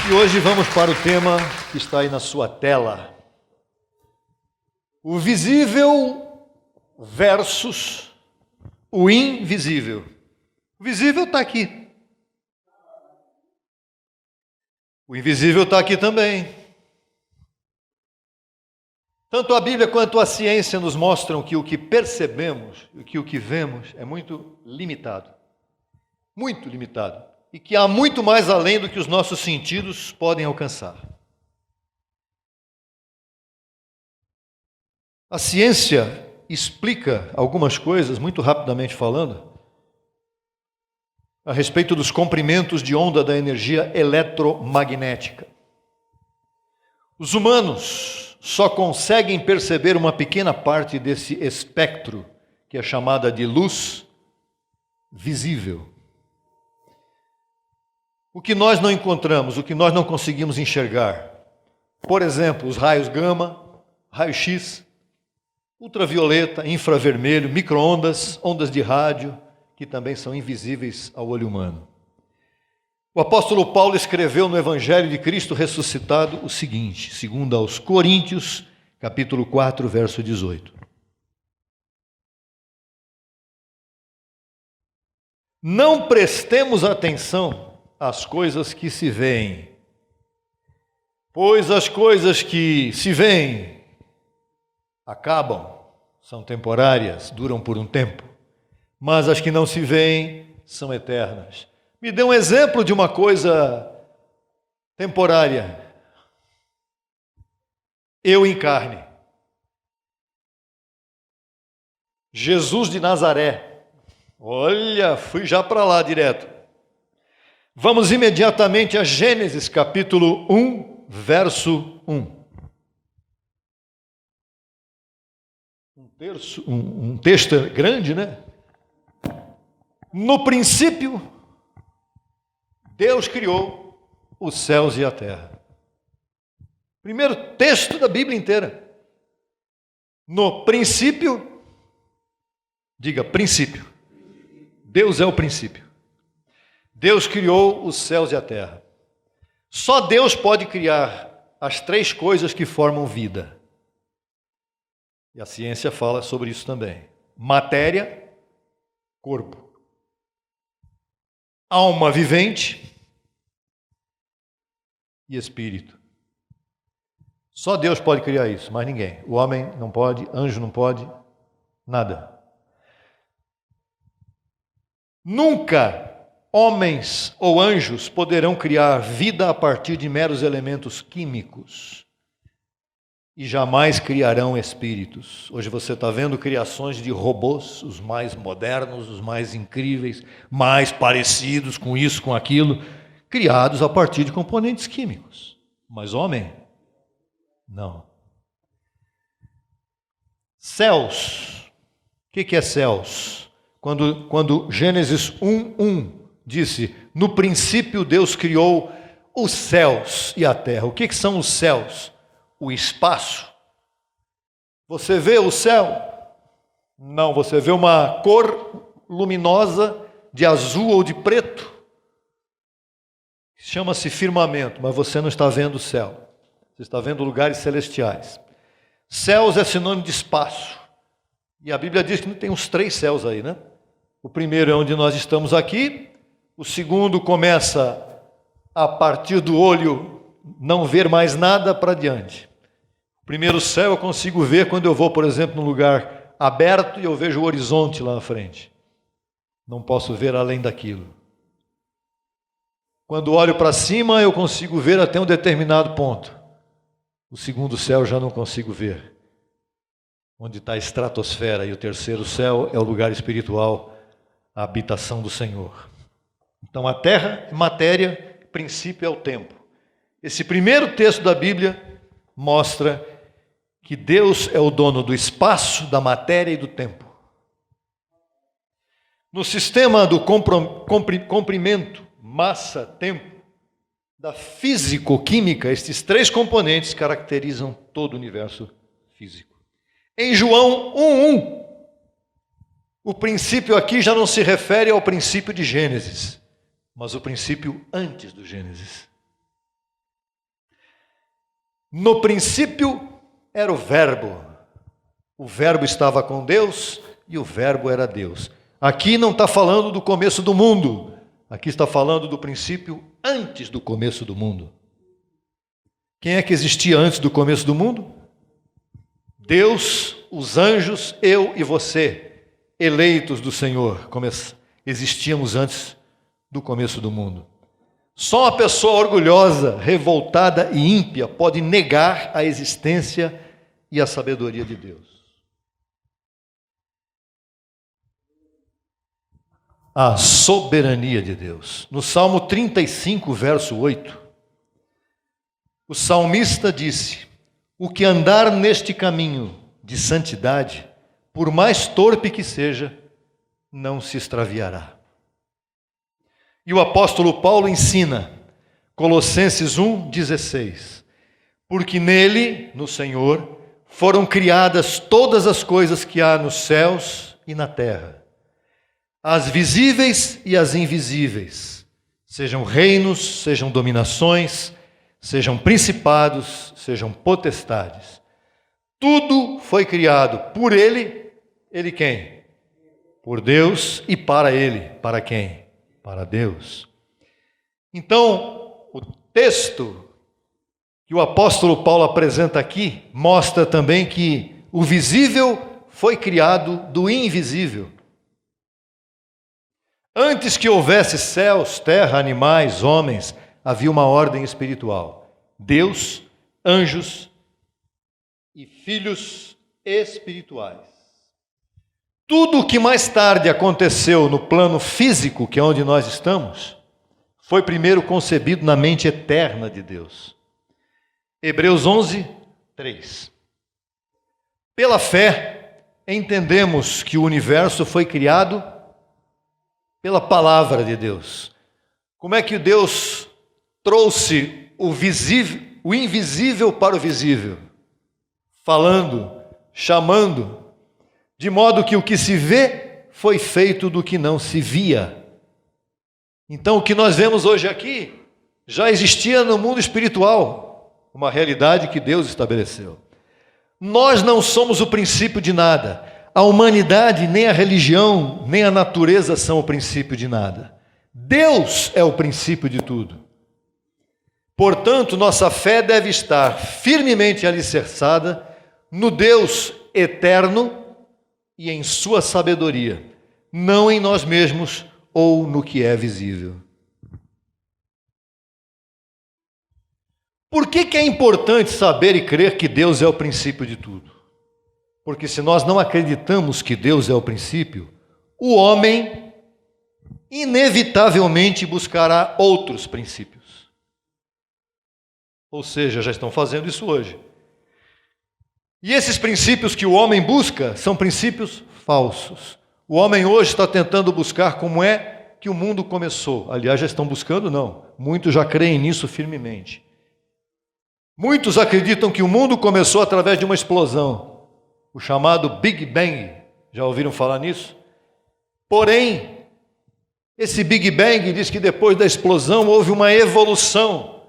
E hoje vamos para o tema que está aí na sua tela. O visível versus o invisível. O visível está aqui. O invisível está aqui também. Tanto a Bíblia quanto a ciência nos mostram que o que percebemos e que o que vemos é muito limitado. Muito limitado. E que há muito mais além do que os nossos sentidos podem alcançar. A ciência explica algumas coisas, muito rapidamente falando, a respeito dos comprimentos de onda da energia eletromagnética. Os humanos só conseguem perceber uma pequena parte desse espectro, que é chamada de luz visível. O que nós não encontramos, o que nós não conseguimos enxergar, por exemplo, os raios gama, raio-x, ultravioleta, infravermelho, micro-ondas, ondas de rádio, que também são invisíveis ao olho humano. O apóstolo Paulo escreveu no Evangelho de Cristo ressuscitado o seguinte, segundo aos Coríntios, capítulo 4, verso 18. Não prestemos atenção às coisas que se veem, pois as coisas que se veem acabam, são temporárias, duram por um tempo, mas as que não se veem são eternas. Me dê um exemplo de uma coisa temporária. Eu em carne. Jesus de Nazaré. Olha, fui já para lá direto. Vamos imediatamente a Gênesis, capítulo 1, verso 1. Um texto grande, né? No princípio, Deus criou os céus e a terra. Primeiro texto da Bíblia inteira. No princípio, diga princípio. Deus é o princípio. Deus criou os céus e a terra. Só Deus pode criar as três coisas que formam vida. E a ciência fala sobre isso também. Matéria, corpo. Alma vivente e espírito. Só Deus pode criar isso, mais ninguém. O homem não pode, anjo não pode, nada. Nunca homens ou anjos poderão criar vida a partir de meros elementos químicos e jamais criarão espíritos. Hoje você está vendo criações de robôs, os mais modernos, os mais incríveis, mais parecidos com isso, com aquilo, criados a partir de componentes químicos. Mas homem, não. Céus. O que é céus? Quando Gênesis 1:1 disse, no princípio Deus criou os céus e a terra. O que são os céus? O espaço. Você vê o céu? Não, você vê uma cor luminosa de azul ou de preto. Chama-se firmamento, mas você não está vendo o céu. Você está vendo lugares celestiais. Céus é sinônimo de espaço. E a Bíblia diz que tem uns 3 céus aí, né? O primeiro é onde nós estamos aqui. O segundo começa a partir do olho não ver mais nada para diante. O primeiro céu eu consigo ver quando eu vou, por exemplo, num lugar aberto e eu vejo o horizonte lá na frente. Não posso ver além daquilo. Quando olho para cima eu consigo ver até um determinado ponto. O segundo céu eu já não consigo ver. Onde está a estratosfera, e o terceiro céu é o lugar espiritual, a habitação do Senhor. Então a terra é matéria, princípio é o tempo. Esse primeiro texto da Bíblia mostra que Deus é o dono do espaço, da matéria e do tempo. No sistema do comprimento, massa, tempo, da físico-química, estes 3 componentes caracterizam todo o universo físico. Em João 1:1, o princípio aqui já não se refere ao princípio de Gênesis, mas o princípio antes do Gênesis. No princípio era o Verbo estava com Deus e o Verbo era Deus. Aqui não está falando do começo do mundo, aqui está falando do princípio antes do começo do mundo. Quem é que existia antes do começo do mundo? Deus, os anjos, eu e você, eleitos do Senhor, existíamos antes do começo do mundo. Só uma pessoa orgulhosa, revoltada e ímpia pode negar a existência e a sabedoria de Deus. A soberania de Deus. No Salmo 35, verso 8, o salmista disse: o que andar neste caminho de santidade, por mais torpe que seja, não se extraviará. E o apóstolo Paulo ensina, Colossenses 1,16, porque nele, no Senhor, foram criadas todas as coisas que há nos céus e na terra, as visíveis e as invisíveis, sejam reinos, sejam dominações, sejam principados, sejam potestades. Tudo foi criado por ele. Ele quem? Por Deus e para ele. Para quem? Para Deus. Então, o texto que o apóstolo Paulo apresenta aqui mostra também que o visível foi criado do invisível. Antes que houvesse céus, terra, animais, homens, havia uma ordem espiritual. Deus, anjos e filhos espirituais. Tudo o que mais tarde aconteceu no plano físico, que é onde nós estamos, foi primeiro concebido na mente eterna de Deus. Hebreus 11, 3. Pela fé, entendemos que o universo foi criado pela palavra de Deus. Como é que Deus trouxe o invisível para o visível? Falando, chamando, de modo que o que se vê foi feito do que não se via. Então, o que nós vemos hoje aqui já existia no mundo espiritual, uma realidade que Deus estabeleceu. Nós não somos o princípio de nada. A humanidade, nem a religião, nem a natureza são o princípio de nada. Deus é o princípio de tudo. Portanto, nossa fé deve estar firmemente alicerçada no Deus eterno e em sua sabedoria, não em nós mesmos ou no que é visível. Por que é importante saber e crer que Deus é o princípio de tudo? Porque se nós não acreditamos que Deus é o princípio, o homem inevitavelmente buscará outros princípios. Ou seja, já estão fazendo isso hoje. E esses princípios que o homem busca são princípios falsos. O homem hoje está tentando buscar como é que o mundo começou. Aliás, já estão buscando, não. Muitos já creem nisso firmemente. Muitos acreditam que o mundo começou através de uma explosão, o chamado Big Bang. Já ouviram falar nisso? Porém, esse Big Bang diz que depois da explosão houve uma evolução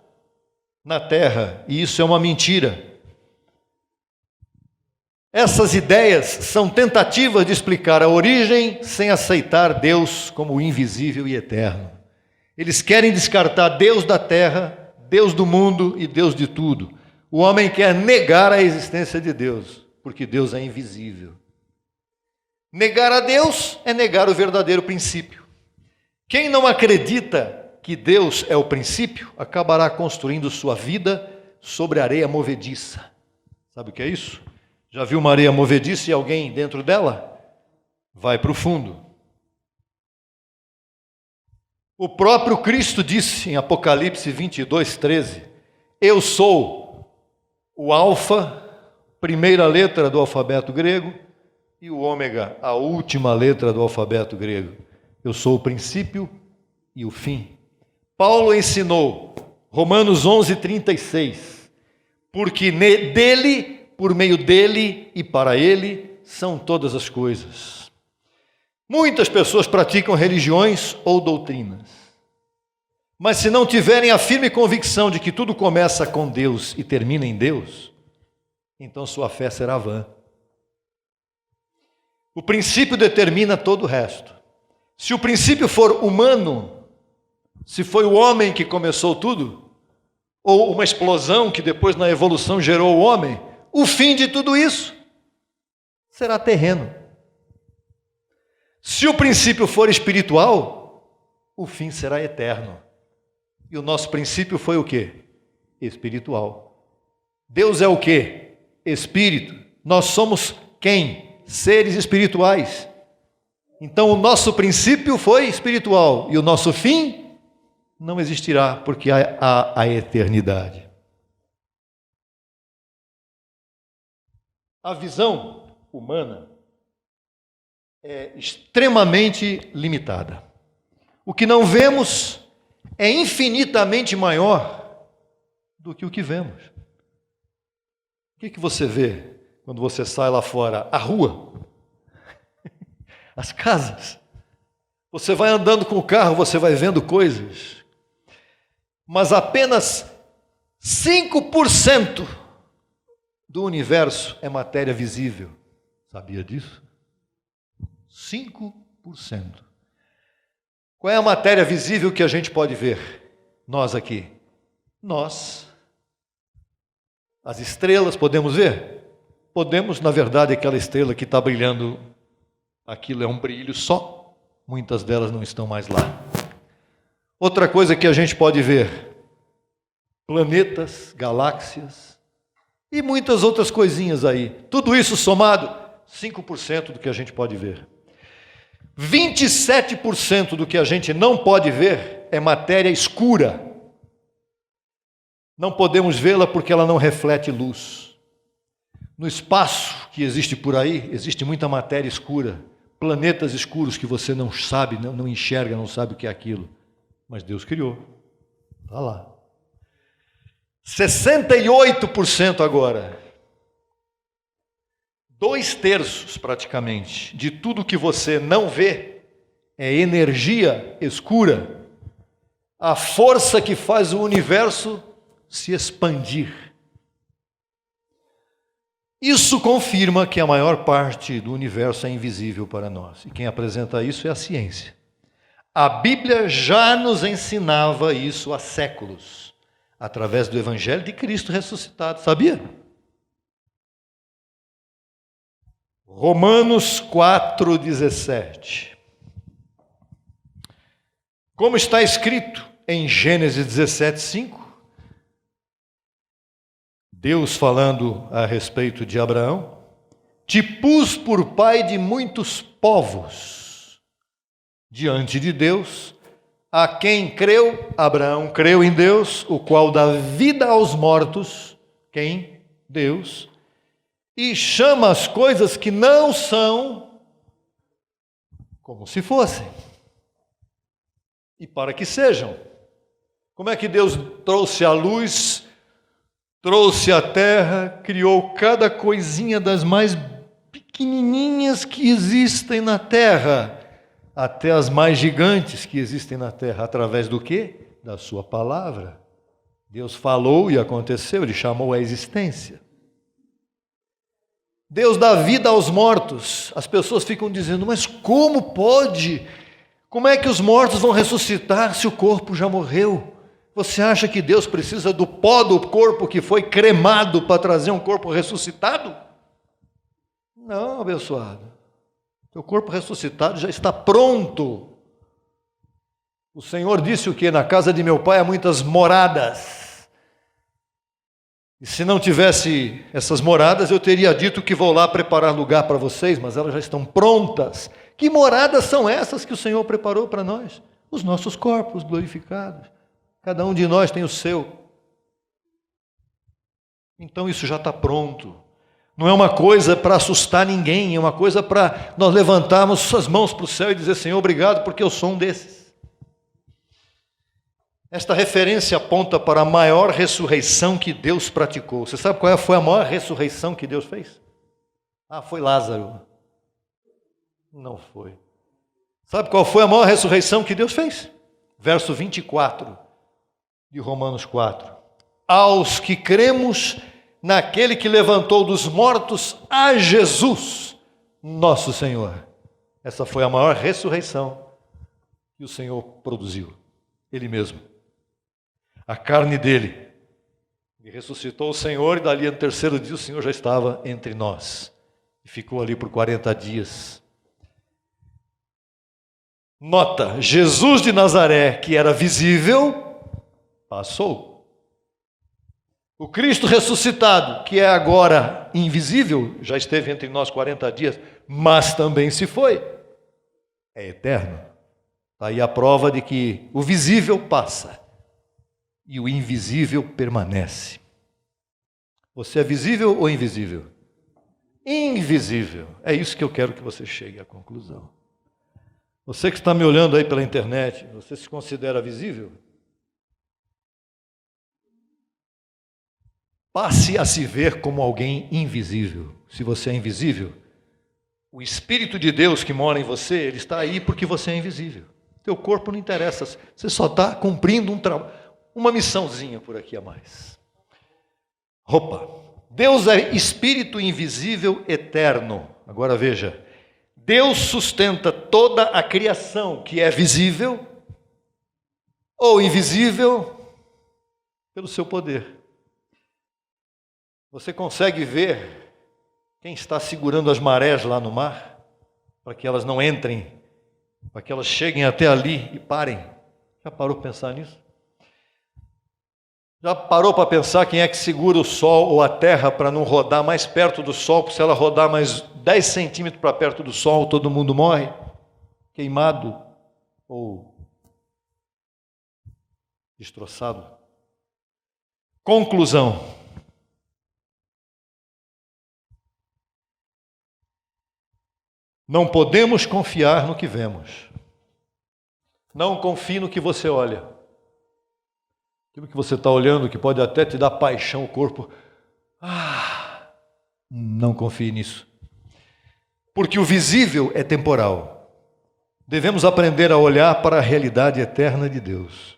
na Terra, e isso é uma mentira. Essas ideias são tentativas de explicar a origem sem aceitar Deus como invisível e eterno. Eles querem descartar Deus da terra, Deus do mundo e Deus de tudo. O homem quer negar a existência de Deus, porque Deus é invisível. Negar a Deus é negar o verdadeiro princípio. Quem não acredita que Deus é o princípio, acabará construindo sua vida sobre areia movediça. Sabe o que é isso? Já viu uma areia movediça e alguém dentro dela? Vai para o fundo. O próprio Cristo disse em Apocalipse 22, 13: eu sou o alfa, primeira letra do alfabeto grego, e o ômega, a última letra do alfabeto grego. Eu sou o princípio e o fim. Paulo ensinou, Romanos 11, 36, porque dele, por meio dele e para ele são todas as coisas. Muitas pessoas praticam religiões ou doutrinas. Mas se não tiverem a firme convicção de que tudo começa com Deus e termina em Deus, então sua fé será vã. O princípio determina todo o resto. Se o princípio for humano, se foi o homem que começou tudo, ou uma explosão que depois na evolução gerou o homem, o fim de tudo isso será terreno. Se o princípio for espiritual, o fim será eterno. E o nosso princípio foi o quê? Espiritual. Deus é o quê? Espírito. Nós somos quem? Seres espirituais. Então o nosso princípio foi espiritual e o nosso fim não existirá, porque há a eternidade. A visão humana é extremamente limitada. O que não vemos é infinitamente maior do que o que vemos. O que você vê quando você sai lá fora? A rua, as casas. Você vai andando com o carro, você vai vendo coisas, mas apenas 5% do universo é matéria visível. Sabia disso? 5%. Qual é a matéria visível que a gente pode ver? Nós aqui. Nós. As estrelas podemos ver? Podemos, na verdade, aquela estrela que está brilhando, aquilo é um brilho só. Muitas delas não estão mais lá. Outra coisa que a gente pode ver: planetas, galáxias e muitas outras coisinhas aí. Tudo isso somado, 5% do que a gente pode ver. 27% do que a gente não pode ver é matéria escura. Não podemos vê-la porque ela não reflete luz. No espaço que existe por aí, existe muita matéria escura, planetas escuros que você não sabe, não enxerga, não sabe o que é aquilo. Mas Deus criou. Está lá. 68% agora. 2/3 praticamente de tudo que você não vê é energia escura, a força que faz o universo se expandir. Isso confirma que a maior parte do universo é invisível para nós. E quem apresenta isso é a ciência. A Bíblia já nos ensinava isso há séculos, através do Evangelho de Cristo ressuscitado. Sabia? Romanos 4,17. Como está escrito em Gênesis 17:5, Deus falando a respeito de Abraão: te pus por pai de muitos povos. Diante de Deus, a quem creu, Abraão creu em Deus, o qual dá vida aos mortos, quem? Deus, e chama as coisas que não são como se fossem, e para que sejam. Como é que Deus trouxe a luz, trouxe a terra, criou cada coisinha das mais pequenininhas que existem na terra, até as mais gigantes que existem na terra, através do quê? Da sua palavra. Deus falou e aconteceu, Ele chamou a existência. Deus dá vida aos mortos. As pessoas ficam dizendo: mas como pode? Como é que os mortos vão ressuscitar se o corpo já morreu? Você acha que Deus precisa do pó do corpo que foi cremado para trazer um corpo ressuscitado? Não, abençoado. O corpo ressuscitado já está pronto. O Senhor disse o quê? Na casa de meu pai há muitas moradas. E se não tivesse essas moradas, eu teria dito que vou lá preparar lugar para vocês, mas elas já estão prontas. Que moradas são essas que o Senhor preparou para nós? Os nossos corpos glorificados. Cada um de nós tem o seu. Então isso já está pronto. Não é uma coisa para assustar ninguém, é uma coisa para nós levantarmos as mãos para o céu e dizer: Senhor, obrigado, porque eu sou um desses. Esta referência aponta para a maior ressurreição que Deus praticou. Você sabe qual foi a maior ressurreição que Deus fez? Foi Lázaro. Não foi. Sabe qual foi a maior ressurreição que Deus fez? Verso 24. de Romanos 4. Aos que cremos naquele que levantou dos mortos a Jesus, nosso Senhor. Essa foi a maior ressurreição que o Senhor produziu, Ele mesmo. A carne dele. E ressuscitou o Senhor, e dali no terceiro dia o Senhor já estava entre nós. E ficou ali por 40 dias. Nota, Jesus de Nazaré, que era visível, passou. O Cristo ressuscitado, que é agora invisível, já esteve entre nós 40 dias, mas também se foi. É eterno. Está aí a prova de que o visível passa e o invisível permanece. Você é visível ou invisível? Invisível. É isso que eu quero que você chegue à conclusão. Você que está me olhando aí pela internet, você se considera visível? Passe a se ver como alguém invisível. Se você é invisível, o Espírito de Deus que mora em você, ele está aí porque você é invisível. Teu corpo não interessa, você só está cumprindo uma missãozinha por aqui a mais. Deus é Espírito invisível eterno. Agora veja, Deus sustenta toda a criação que é visível ou invisível pelo seu poder. Você consegue ver quem está segurando as marés lá no mar, para que elas não entrem, para que elas cheguem até ali e parem? Já parou para pensar nisso? Já parou para pensar quem é que segura o sol ou a terra para não rodar mais perto do sol, porque se ela rodar mais 10 centímetros para perto do sol, todo mundo morre, queimado ou destroçado? Conclusão. Não podemos confiar no que vemos. Não confie no que você olha. Aquilo que você está olhando, que pode até te dar paixão, o corpo. Não confie nisso. Porque o visível é temporal. Devemos aprender a olhar para a realidade eterna de Deus.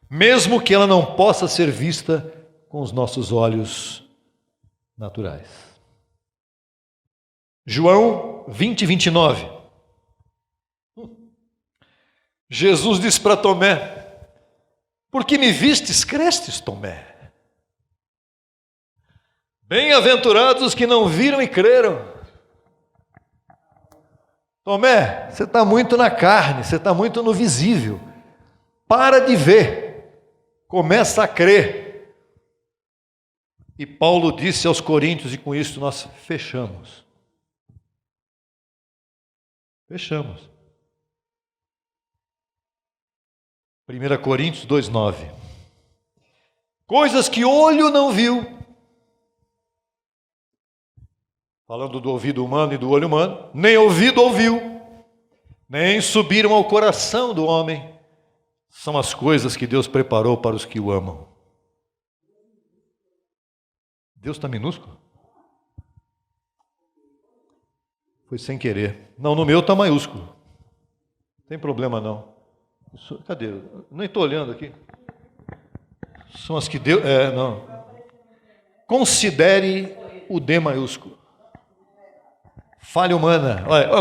Mesmo que ela não possa ser vista com os nossos olhos naturais. João 20, 29. Jesus disse para Tomé: porque me vistes, crestes, Tomé. Bem-aventurados os que não viram e creram. Tomé, você está muito na carne, você está muito no visível. Para de ver, começa a crer. E Paulo disse aos Coríntios, e com isso nós fechamos. Fechamos. 1 Coríntios 2,9. Coisas que olho não viu. Falando do ouvido humano e do olho humano. Nem ouvido ouviu. Nem subiram ao coração do homem. São as coisas que Deus preparou para os que o amam. Deus está minúsculo? Foi sem querer. Não, no meu está maiúsculo. Não tem problema não. Cadê? Nem estou olhando aqui. São as que Deus... não. Considere o D maiúsculo. Falha humana. Olha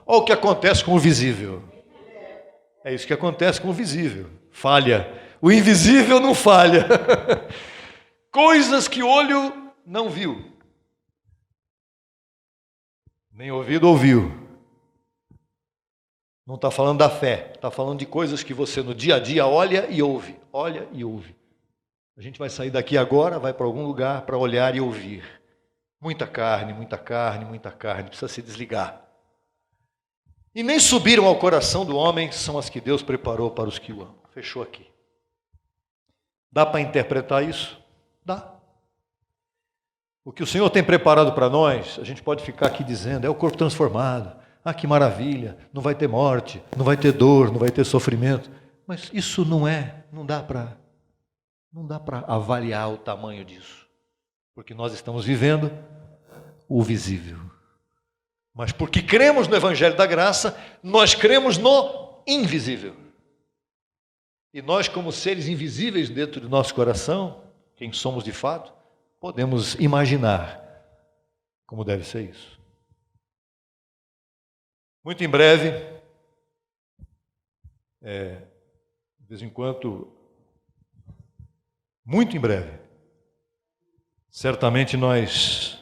o que acontece com o visível. É isso que acontece com o visível. Falha. O invisível não falha. Coisas que o olho não viu. Nem ouvido ouviu. Não está falando da fé, está falando de coisas que você no dia a dia olha e ouve. Olha e ouve. A gente vai sair daqui agora, vai para algum lugar para olhar e ouvir. Muita carne, muita carne, muita carne, precisa se desligar. E nem subiram ao coração do homem, são as que Deus preparou para os que o amam. Fechou aqui. Dá para interpretar isso? Dá. O que o Senhor tem preparado para nós, a gente pode ficar aqui dizendo, é o corpo transformado. Ah, que maravilha, não vai ter morte, não vai ter dor, não vai ter sofrimento. Mas isso não dá para avaliar o tamanho disso. Porque nós estamos vivendo o visível. Mas porque cremos no Evangelho da Graça, nós cremos no invisível. E nós, como seres invisíveis dentro do nosso coração, quem somos de fato, podemos imaginar como deve ser isso. Muito em breve, de vez em quando, muito em breve, certamente nós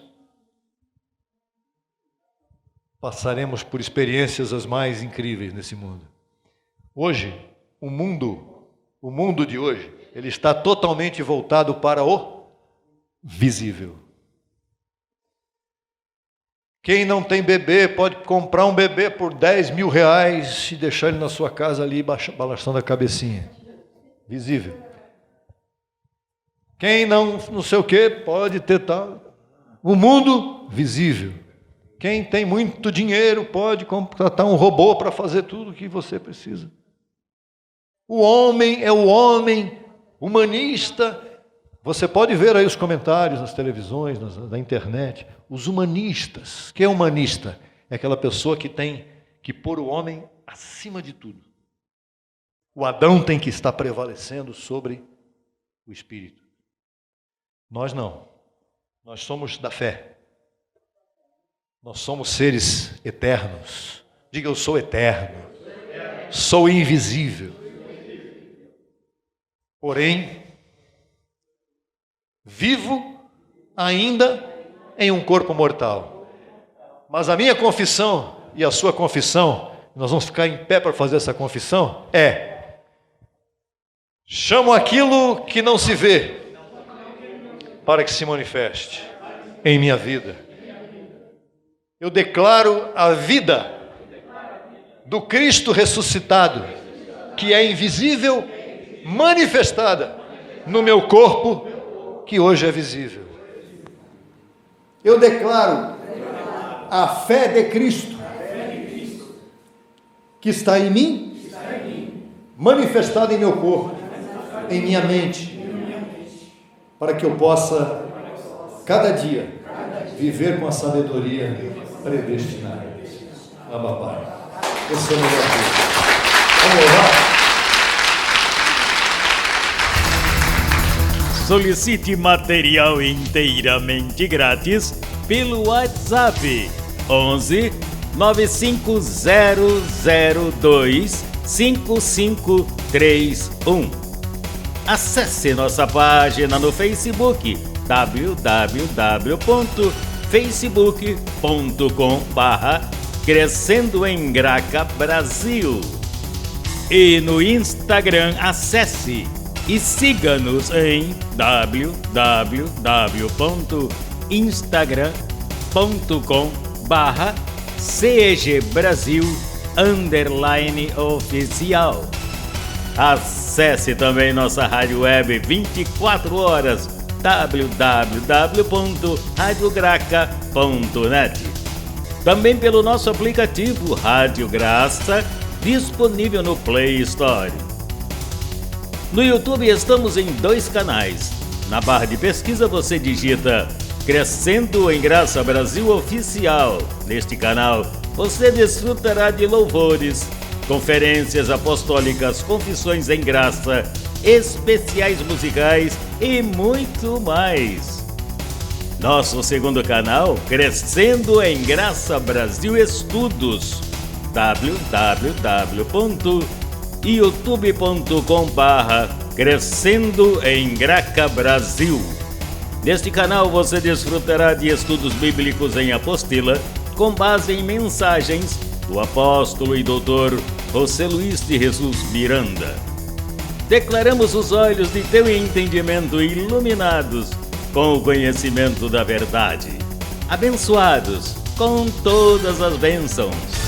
passaremos por experiências as mais incríveis nesse mundo. Hoje, o mundo de hoje, ele está totalmente voltado para o visível. Quem não tem bebê pode comprar um bebê por 10 mil reais e deixar ele na sua casa ali balançando a cabecinha. Visível. Quem não sei o que pode ter tal. O mundo visível. Quem tem muito dinheiro pode contratar um robô para fazer tudo o que você precisa. O homem é o homem humanista. Você pode ver aí os comentários nas televisões, na internet. Os humanistas. Quem é humanista? É aquela pessoa que tem que pôr o homem acima de tudo. O Adão tem que estar prevalecendo sobre o espírito. Nós não. Nós somos da fé. Nós somos seres eternos. Diga, eu sou eterno. Sou invisível. Porém, vivo ainda em um corpo mortal. Mas a minha confissão e a sua confissão, nós vamos ficar em pé para fazer essa confissão, chamo aquilo que não se vê para que se manifeste em minha vida. Eu declaro a vida do Cristo ressuscitado, que é invisível, manifestada no meu corpo, que hoje é visível. Eu declaro a fé de Cristo, que está em mim, manifestada em meu corpo, em minha mente, para que eu possa, cada dia, viver com a sabedoria predestinada. Abba, Pai. Esse é o melhor dia. Vamos orar? Solicite material inteiramente grátis pelo WhatsApp 11 95002 5531. Acesse nossa página no Facebook www.facebook.com/Crescendo em Graca Brasil e no Instagram acesse e siga-nos em www.instagram.com/CEGBrasil_oficial. Acesse também nossa rádio web 24 horas www.radiograca.net. Também pelo nosso aplicativo Rádio Graça, disponível no Play Store. No YouTube estamos em 2 canais. Na barra de pesquisa você digita Crescendo em Graça Brasil Oficial. Neste canal você desfrutará de louvores, conferências apostólicas, confissões em graça, especiais musicais e muito mais. Nosso segundo canal, Crescendo em Graça Brasil Estudos, www.youtube.com/Crescendo em Graca Brasil. Neste canal você desfrutará de estudos bíblicos em apostila, com base em mensagens do apóstolo e doutor José Luiz de Jesus Miranda. Declaramos os olhos de teu entendimento iluminados com o conhecimento da verdade, abençoados com todas as bênçãos.